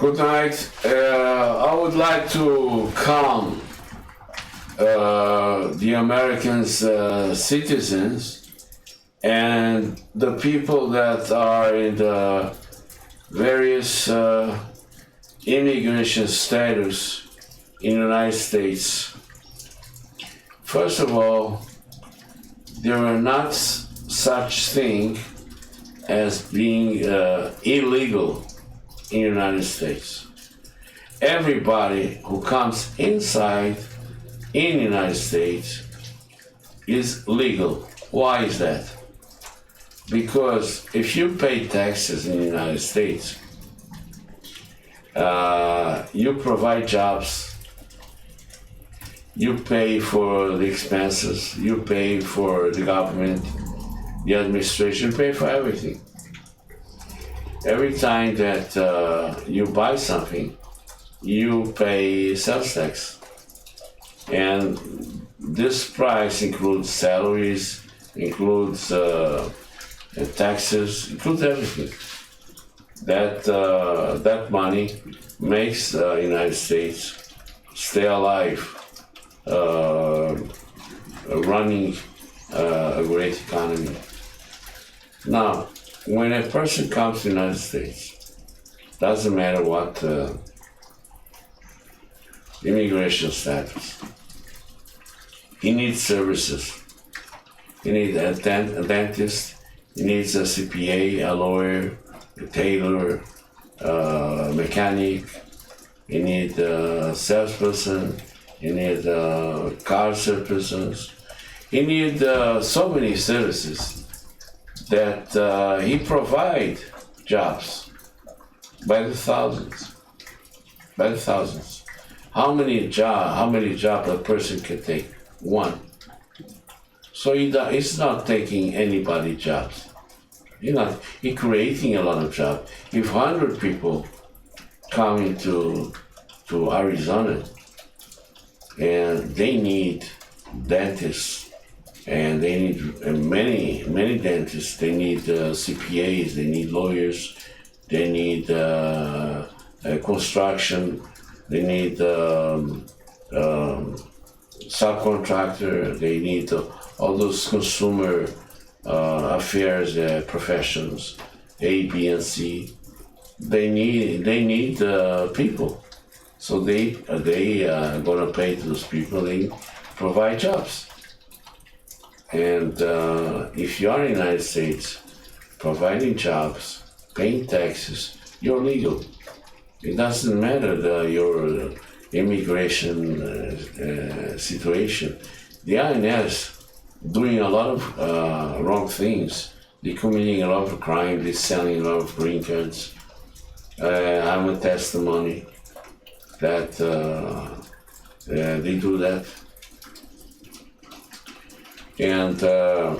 Good night. I would like to calm the Americans, citizens, and the people that are in the various immigration status in the United States. First of all, there are not such thing as being illegal in the United States. Everybody who comes inside in the United States is legal. Why is that? Because if you pay taxes in the United States, you provide jobs, you pay for the expenses, you pay for the government, the administration, pay for everything. Every time that you buy something, you pay sales tax. And this price includes salaries, includes taxes, includes everything. That money makes the United States stay alive, running a great economy. Now, when a person comes to the United States, doesn't matter what immigration status, he needs services. He needs a dentist, he needs a CPA, a lawyer, a tailor, a mechanic, he needs a salesperson, he needs car services, he needs so many services that he provides jobs by the thousands. How many jobs a person can take? One. So he's not taking anybody's jobs. He's creating a lot of jobs. If 100 people come into Arizona and they need dentists, and they need many dentists, they need CPAs, they need lawyers, they need construction, they need subcontractor, they need all those consumer affairs professions, A, B, and C. They need people, so they are gonna pay to those people. They provide jobs. And if you are in the United States providing jobs, paying taxes, you're legal. It doesn't matter your immigration situation. The INS doing a lot of wrong things. They're committing a lot of crime. They're selling a lot of green cards. I'm a testimony that they do that. And the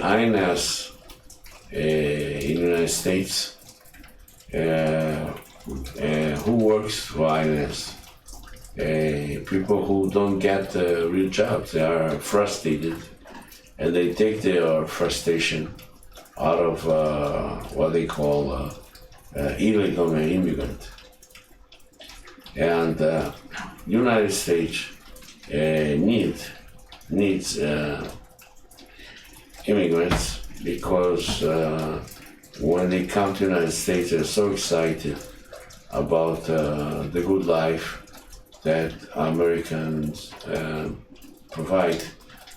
INS in the United States, who works for INS, people who don't get real jobs, they are frustrated, and they take their frustration out of what they call illegal immigrant. And United States needs immigrants because when they come to the United States, they're so excited about the good life that Americans provide,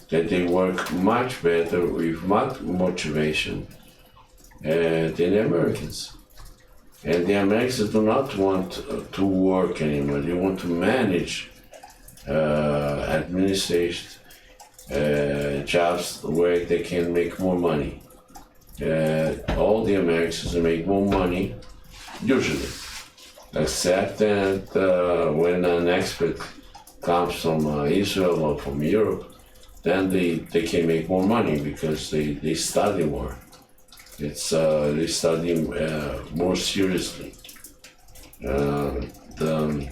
that they work much better with much motivation than the Americans. And the Americans do not want to work anymore. They want to manage administration jobs where they can make more money. All the Americans make more money, usually, except that when an expert comes from Israel or from Europe, then they can make more money because they study more. They study more seriously. The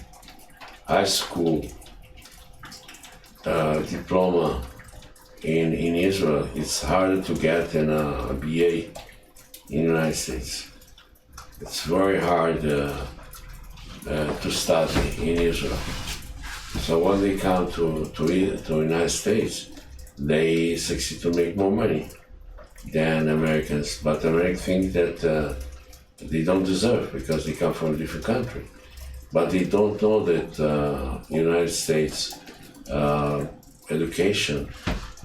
high school diploma in Israel, it's harder to get than a BA in the United States. it's very hard to study in Israel. So when they come to United States, they succeed to make more money than Americans. But Americans think that they don't deserve because they come from a different country. But they don't know that United States education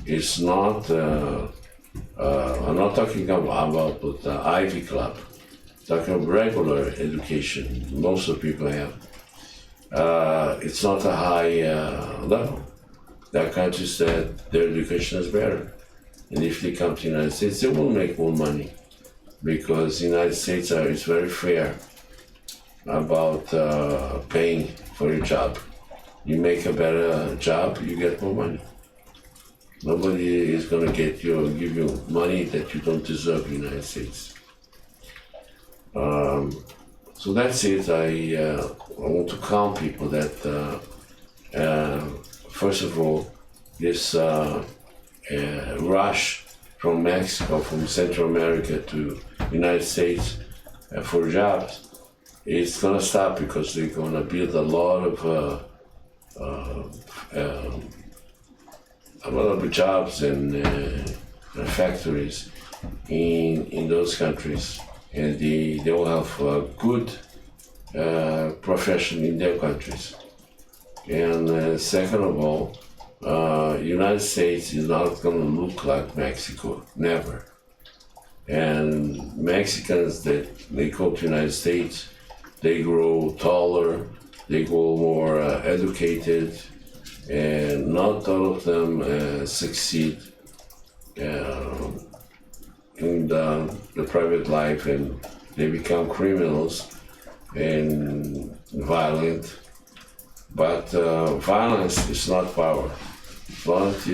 is not, I'm not talking about the Ivy Club, I'm talking about regular education most of the people have. It's not a high level. There are countries that their education is better. And if they come to the United States, they will make more money because the United States is very fair about paying for your job. You make a better job, you get more money. Nobody is going to give you money that you don't deserve in the United States. So that's it. I want to calm people that, first of all, this rush from Mexico, from Central America to United States for jobs, it's going to stop because they're going to build a lot of jobs and factories in those countries, and they will have a good profession in their countries. And second of all, United States is not going to look like Mexico, never. And Mexicans that they go to United States, they grow taller, they grow more educated, and not all of them succeed in the private life, and they become criminals and violent. But violence is not power. Violence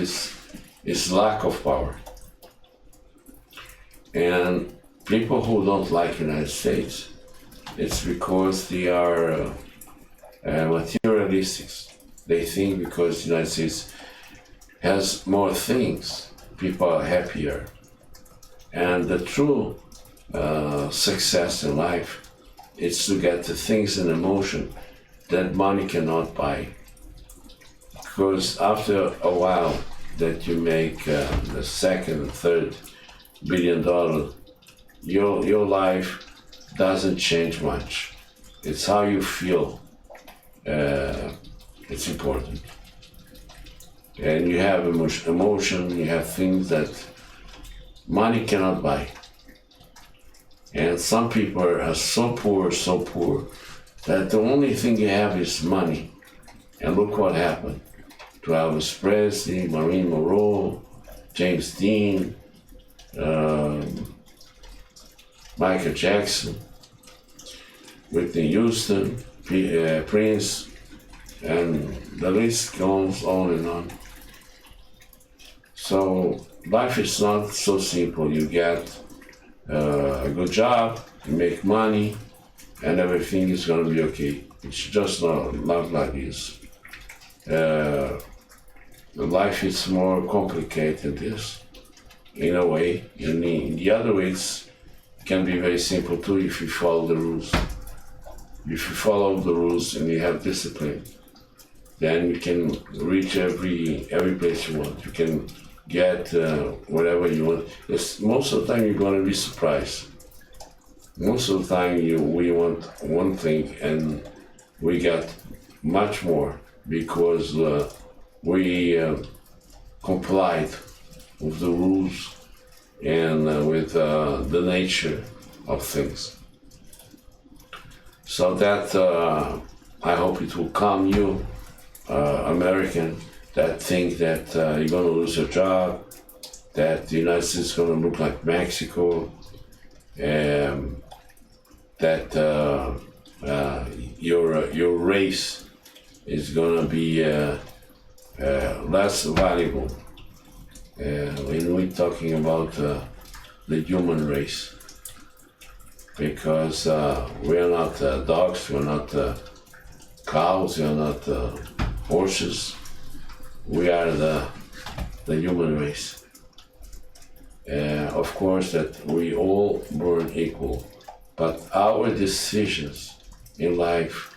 is lack of power. And people who don't like United States, it's because they are materialistic. They think because the United States has more things, people are happier. And the true success in life is to get the things and emotion that money cannot buy. Because after a while that you make the second and third $1 billion, your life doesn't change much. It's how you feel. It's important. And you have emotion, you have things that money cannot buy. And some people are so poor, that the only thing you have is money. And look what happened to Elvis Presley, Marilyn Monroe, James Dean, Michael Jackson, Whitney Houston, Prince, and the list goes on and on. So life is not so simple. You get a good job, you make money, and everything is going to be okay. It's just not like this. Life is more complicated than this, in a way. In the other ways, it can be very simple too if you follow the rules. If you follow the rules and you have discipline, then you can reach every place you want. You can get whatever you want. Most of the time you're going to be surprised. Most of the time we want one thing and we get much more because we complied with the rules and with the nature of things. So that I hope it will calm you, American, that think that you're going to lose your job, that the United States is going to look like Mexico, that your race is going to be less valuable when we're talking about the human race. Because we are not dogs, we are not cows, we are not horses. We are the human race. Of course, that we all born equal. But our decisions in life,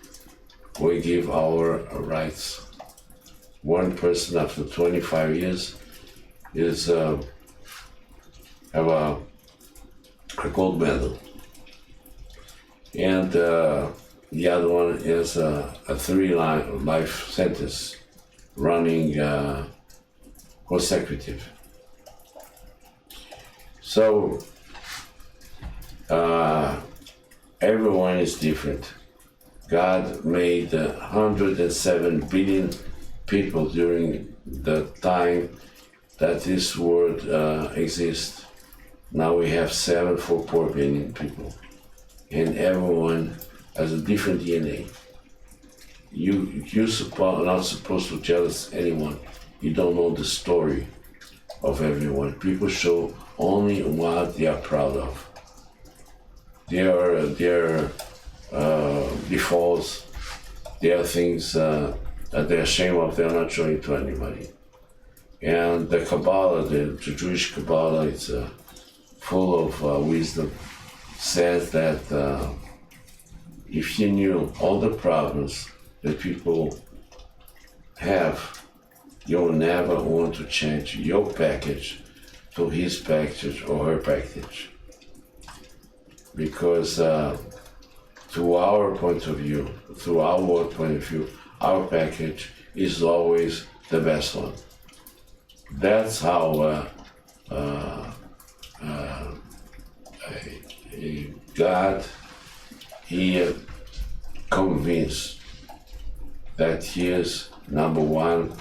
we give our rights. One person after 25 years is have a gold medal, and the other one is a 3 life sentence running consecutive. So everyone is different. God made 107 billion people during the time that this world exists. Now we have 7.4 billion people, and everyone has a different DNA. You're not supposed to jealous anyone. You don't know the story of everyone. People show only what they are proud of. Their defaults, their things that they're ashamed of, they're not showing to anybody. And the Kabbalah, the Jewish Kabbalah, it's full of wisdom, says that if you knew all the problems that people have, you will never want to change your package to his package or her package. Because to our point of view, our package is always the best one. That's how God, He convinced that He is number one,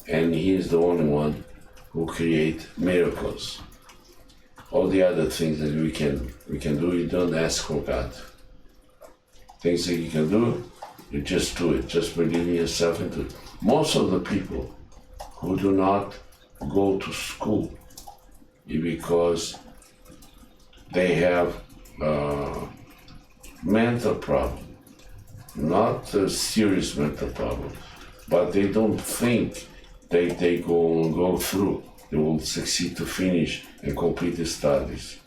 and He is the only one who create miracles. All the other things that we can do, you don't ask for God. Things that you can do, you just do it. Just believe in yourself and do it. Most of the people who do not go to school is because they have mental problem, not a serious mental problem, but they don't think they go through. They will succeed to finish and complete the studies.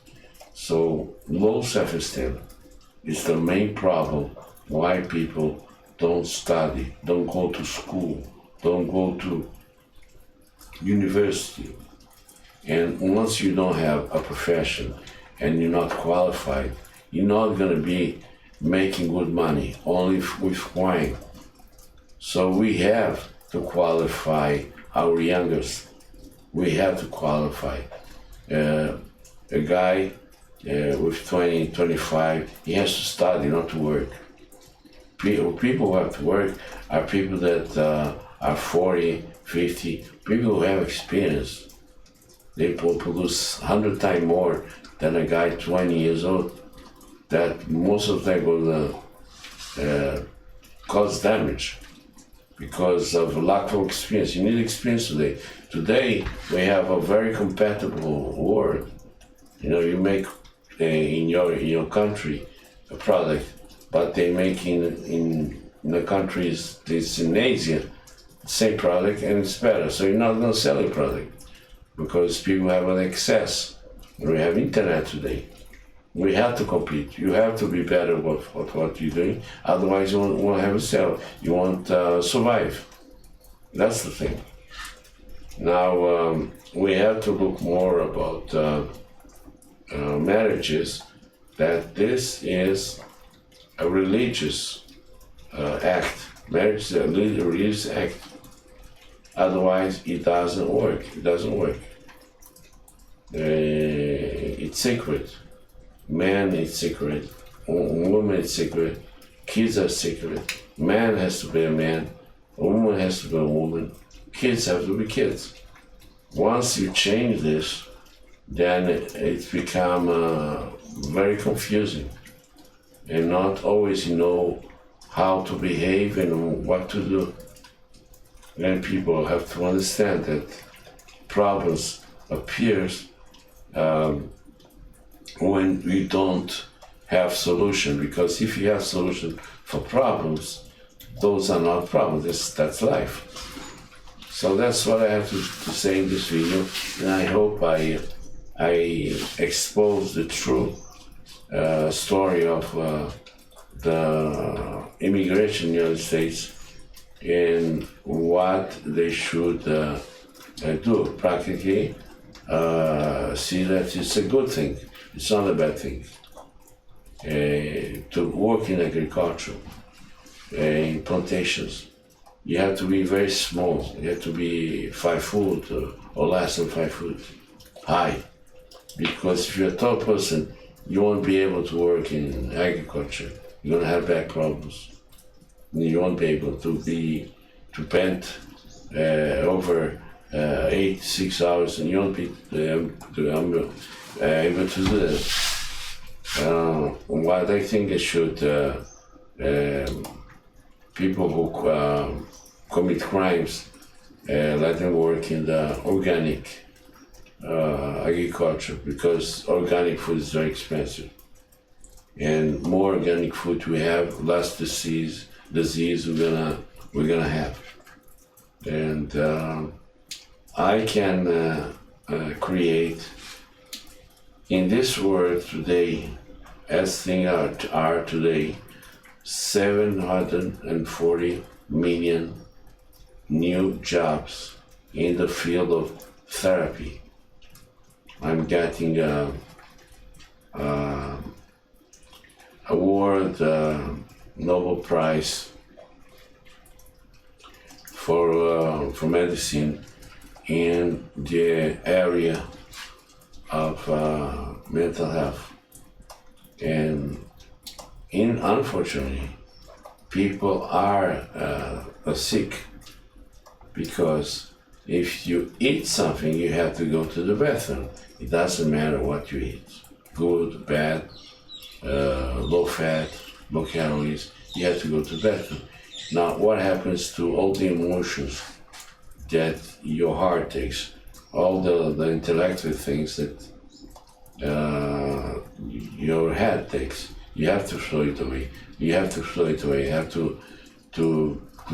So low self-esteem is the main problem why people don't study, don't go to school, don't go to university. And once you don't have a profession and you're not qualified, you're not going to be making good money, only with wine. So we have to qualify our youngest. We have to qualify. A guy with 20, 25, he has to study, not to work. People who have to work are people that are 40, 50, people who have experience. They produce 100 times more than a guy 20 years old. That most of them will cause damage because of lack of experience. You need experience today. Today, we have a very compatible world. You know, you make in your country a product, but they make in the countries that's in Asia the same product and it's better. So you're not going to sell your product because people have an excess. We have internet today. We have to compete. You have to be better with what you're doing. Otherwise, you won't have a sell. You won't survive. That's the thing. Now, we have to look more about marriages, that this is a religious act. Marriage is a religious act. Otherwise, it doesn't work. It doesn't work. It's sacred. Man is sacred. Woman is sacred. Kids are sacred. Man has to be a man. A woman has to be a woman. Kids have to be kids. Once you change this, then it's become very confusing, and not always know how to behave and what to do. Then people have to understand that problems appears when we don't have solution, because if you have solution for problems, those are not problems, that's life. So that's what I have to say in this video, and I hope I expose the truth story of the immigration in the United States and what they should do. Practically, see that it's a good thing. It's not a bad thing. To work in agriculture, in plantations, you have to be very small. You have to be 5 foot or less than 5 foot high, because if you're a tall person, you won't be able to work in agriculture. You're gonna have back problems. You won't be able to bend over 6 hours, and you won't be able to do that. What I think they should, people who commit crimes, let them work in the organic agriculture, because organic food is very expensive. And more organic food we have, less disease we're gonna have. And I can create in this world today, as things are today, 740 million new jobs in the field of therapy. I'm getting a World Nobel Prize for medicine in the area of mental health. And unfortunately, people are sick because if you eat something, you have to go to the bathroom. It doesn't matter what you eat, good, bad, low fat, low calories, you have to go to the bathroom. Now, what happens to all the emotions that your heart takes, all the intellectual things that your head takes? You have to throw it away. You have to throw it away. You have to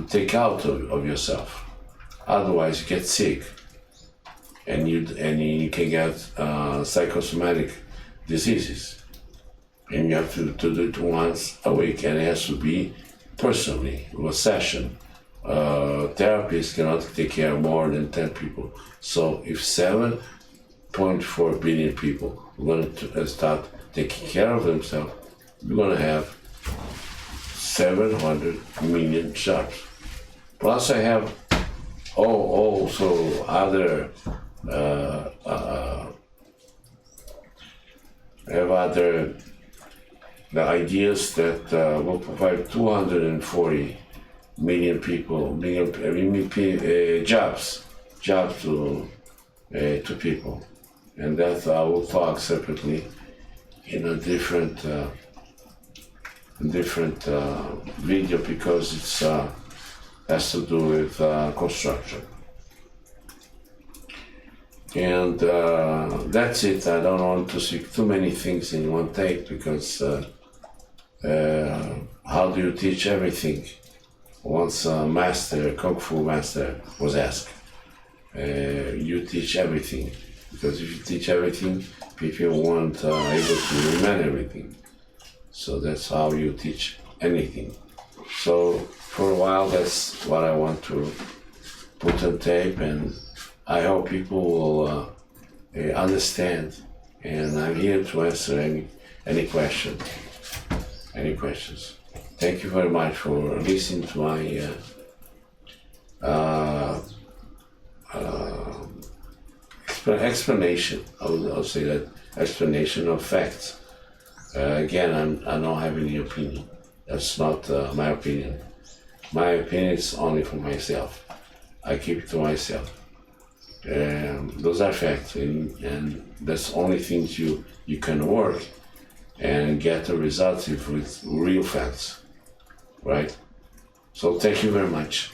take out of yourself. Otherwise, you get sick, and you can get psychosomatic diseases. And you have to do it once a week, and it has to be personally, a session. Therapists cannot take care of more than 10 people. So if 7.4 billion people are going to start taking care of themselves, we're going to have 700 million jobs. Plus I have also other the ideas that will provide 240 million people, jobs to people, and that I will talk separately in a different video, because it's has to do with construction. And that's it. I don't want to speak too many things in one take, because how do you teach everything? Once a master, Kung Fu master, was asked, you teach everything, because if you teach everything, people won't able to remember everything. So that's how you teach anything. So for a while, that's what I want to put on tape, and I hope people will understand. And I'm here to answer any question. Any questions? Thank you very much for listening to my explanation. I'll say that explanation of facts. Again, I don't have any opinion. That's not my opinion. My opinion is only for myself. I keep it to myself. Those are facts, and that's only things you can work and get the results with real facts, right? So thank you very much.